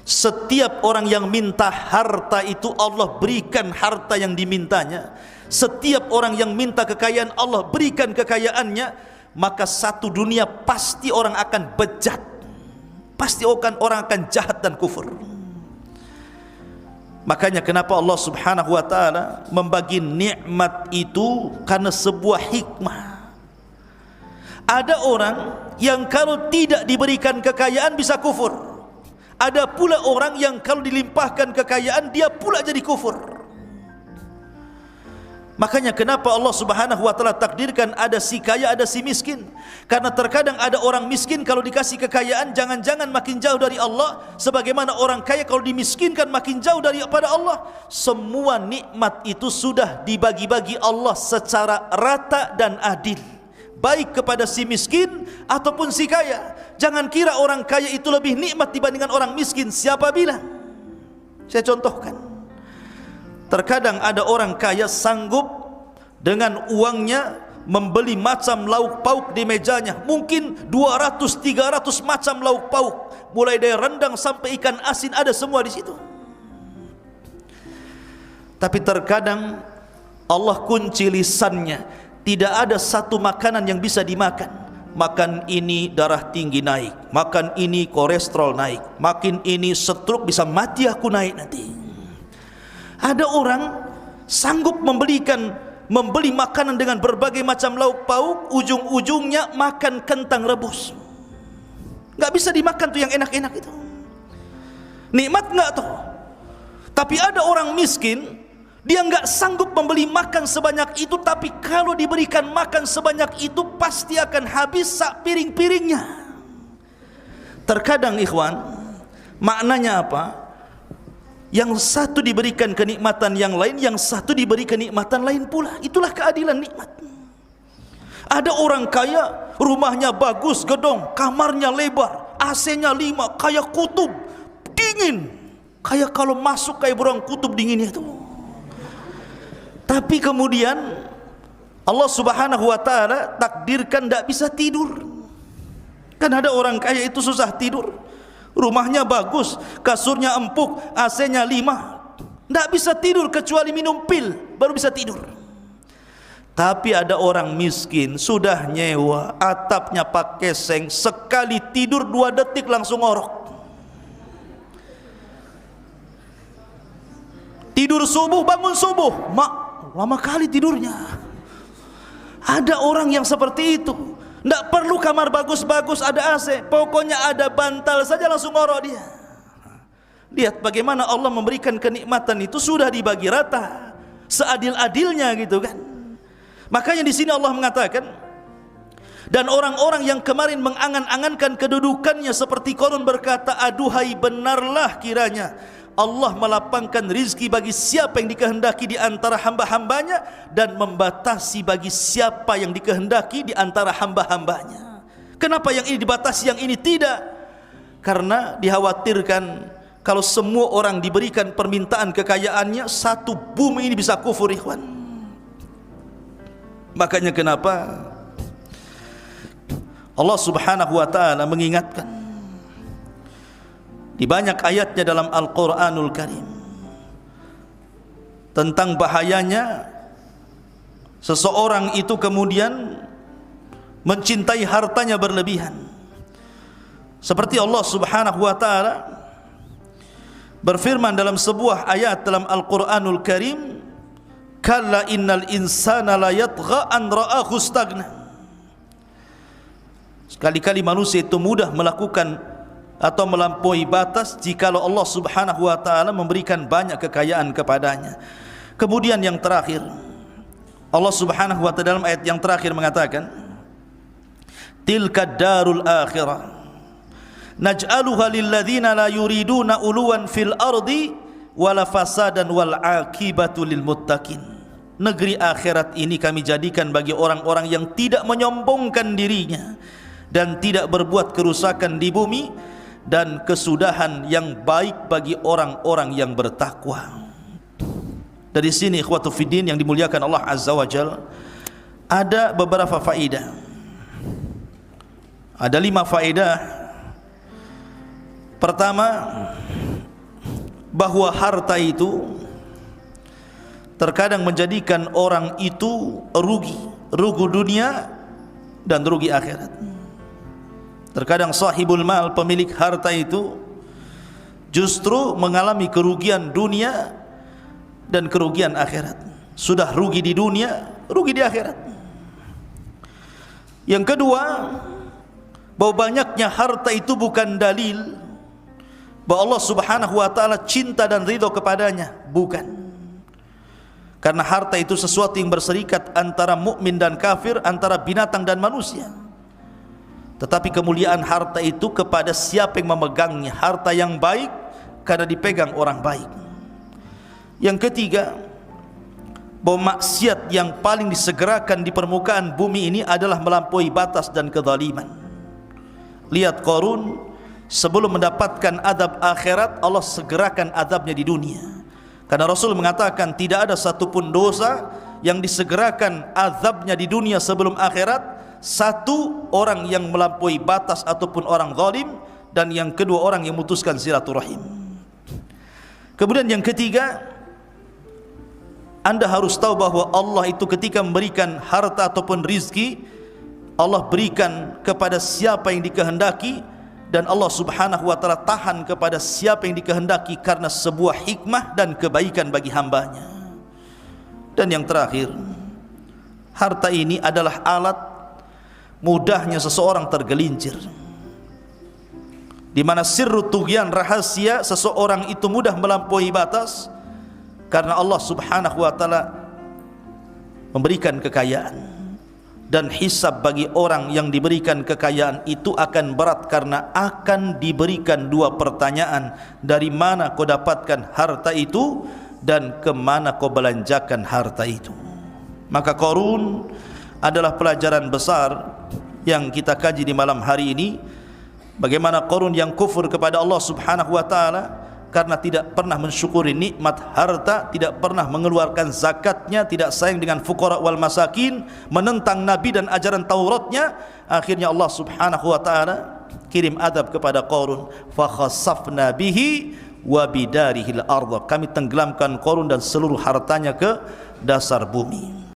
setiap orang yang minta harta itu Allah berikan harta yang dimintanya, setiap orang yang minta kekayaan Allah berikan kekayaannya, maka satu dunia pasti orang akan bejat, pasti orang akan jahat dan kufur. Makanya kenapa Allah Subhanahu wa taala membagi nikmat itu karena sebuah hikmah. Ada orang yang kalau tidak diberikan kekayaan bisa kufur. Ada pula orang yang kalau dilimpahkan kekayaan dia pula jadi kufur. Makanya kenapa Allah Subhanahu wa taala takdirkan ada si kaya, ada si miskin. Karena terkadang ada orang miskin kalau dikasih kekayaan jangan-jangan makin jauh dari Allah, sebagaimana orang kaya kalau dimiskinkan makin jauh daripada Allah. Semua nikmat itu sudah dibagi-bagi Allah secara rata dan adil, baik kepada si miskin ataupun si kaya. Jangan kira orang kaya itu lebih nikmat dibandingkan orang miskin. Siapa bilang? Saya contohkan. Terkadang ada orang kaya sanggup dengan uangnya membeli macam lauk pauk di mejanya, mungkin 200-300 macam lauk pauk, mulai dari rendang sampai ikan asin ada semua di situ. Tapi terkadang Allah kunci lisannya, tidak ada satu makanan yang bisa dimakan. Makan ini darah tinggi naik, makan ini kolesterol naik, makan ini stroke, bisa mati aku naik nanti. Ada orang sanggup membeli makanan dengan berbagai macam lauk pauk, ujung-ujungnya makan kentang rebus. Gak bisa dimakan tuh yang enak-enak itu. Nikmat gak tuh? Tapi ada orang miskin, dia gak sanggup membeli makan sebanyak itu, tapi kalau diberikan makan sebanyak itu pasti akan habis sak piring-piringnya. Terkadang ikhwan, maknanya apa? Yang satu diberikan kenikmatan yang lain, yang satu diberi kenikmatan lain pula. Itulah keadilan nikmat. Ada orang kaya, rumahnya bagus, gedong, kamarnya lebar, AC-nya 5, kayak kutub, dingin. Kayak kalau masuk kayak burung kutub dinginnya itu. Tapi kemudian Allah Subhanahu wa taala takdirkan tidak bisa tidur. Kan ada orang kaya itu susah tidur. Rumahnya bagus, kasurnya empuk, AC-nya 5, tidak bisa tidur kecuali minum pil baru bisa tidur. Tapi ada orang miskin sudah nyewa, atapnya pakai seng, sekali tidur 2 detik langsung ngorok. Tidur subuh, bangun subuh, lama kali tidurnya. Ada orang yang seperti itu. Tidak perlu kamar bagus-bagus ada AC, pokoknya ada bantal saja langsung ngorok dia. Lihat bagaimana Allah memberikan kenikmatan itu sudah dibagi rata, seadil-adilnya gitu kan. Makanya di sini Allah mengatakan, dan orang-orang yang kemarin mengangan-angankan kedudukannya seperti Qarun berkata, aduhai, benarlah kiranya Allah melapangkan rizki bagi siapa yang dikehendaki di antara hamba-hambanya, dan membatasi bagi siapa yang dikehendaki di antara hamba-hambanya. Kenapa yang ini dibatasi, yang ini tidak? Karena dikhawatirkan kalau semua orang diberikan permintaan kekayaannya, satu bumi ini bisa kufur, ikhwan. Makanya kenapa Allah Subhanahu wa taala mengingatkan di banyak ayatnya dalam Al-Quranul Karim tentang bahayanya seseorang itu kemudian mencintai hartanya berlebihan. Seperti Allah Subhanahu wa taala berfirman dalam sebuah ayat dalam Al-Quranul Karim, kalla innal insana la yatgha an ra'ahu stagna. Sekali-kali manusia itu mudah melakukan atau melampaui batas jikalau Allah Subhanahu wa taala memberikan banyak kekayaan kepadanya. Kemudian yang terakhir, Allah Subhanahu wa taala dalam ayat yang terakhir mengatakan, tilka darul akhirah naj'aluha lilladzina la yuriduna uluwan fil ardi wala fasadan wal aqibatu lil muttaqin. Negeri akhirat ini kami jadikan bagi orang-orang yang tidak menyombongkan dirinya dan tidak berbuat kerusakan di bumi, dan kesudahan yang baik bagi orang-orang yang bertakwa. Dari sini ikhwatu fiddin yang dimuliakan Allah Azza wa Jalla, ada beberapa faedah. Ada 5 faedah. Pertama, bahwa harta itu terkadang menjadikan orang itu rugi dunia dan rugi akhirat. Terkadang sahibul mal, pemilik harta itu justru mengalami kerugian dunia dan kerugian akhirat. Sudah rugi di dunia, rugi di akhirat. Yang kedua, bahwa banyaknya harta itu bukan dalil bahwa Allah Subhanahu wa taala cinta dan ridho kepadanya, bukan. Karena harta itu sesuatu yang berserikat antara mukmin dan kafir, antara binatang dan manusia. Tetapi kemuliaan harta itu kepada siapa yang memegangnya. Harta yang baik karena dipegang orang baik. Yang ketiga, bahwa maksiat yang paling disegerakan di permukaan bumi ini adalah melampaui batas dan kezaliman. Lihat Qarun, sebelum mendapatkan adab akhirat, Allah segerakan adabnya di dunia. Karena Rasul mengatakan tidak ada satupun dosa yang disegerakan azabnya di dunia sebelum akhirat. Satu, orang yang melampaui batas ataupun orang zalim, dan yang kedua, orang yang memutuskan silaturahim. Kemudian yang ketiga, Anda harus tahu bahwa Allah itu ketika memberikan harta ataupun rizki, Allah berikan kepada siapa yang dikehendaki, dan Allah Subhanahu wa taala tahan kepada siapa yang dikehendaki karena sebuah hikmah dan kebaikan bagi hambanya. Dan yang terakhir, harta ini adalah alat mudahnya seseorang tergelincir, di mana sirru tughyan, rahasia seseorang itu mudah melampaui batas karena Allah Subhanahu wa taala memberikan kekayaan. Dan hisab bagi orang yang diberikan kekayaan itu akan berat, karena akan diberikan 2 pertanyaan. Dari mana kau dapatkan harta itu, dan kemana kau belanjakan harta itu. Maka Qarun adalah pelajaran besar yang kita kaji di malam hari ini. Bagaimana Qarun yang kufur kepada Allah Subhanahu wa taala karena tidak pernah mensyukuri nikmat harta, tidak pernah mengeluarkan zakatnya, tidak sayang dengan fuqara wal masakin, menentang Nabi dan ajaran Tauratnya. Akhirnya Allah Subhanahu wa taala kirim adab kepada Qarun, fa khassafna bihi wa bidarihil ardh. Kami tenggelamkan Qarun dan seluruh hartanya ke dasar bumi.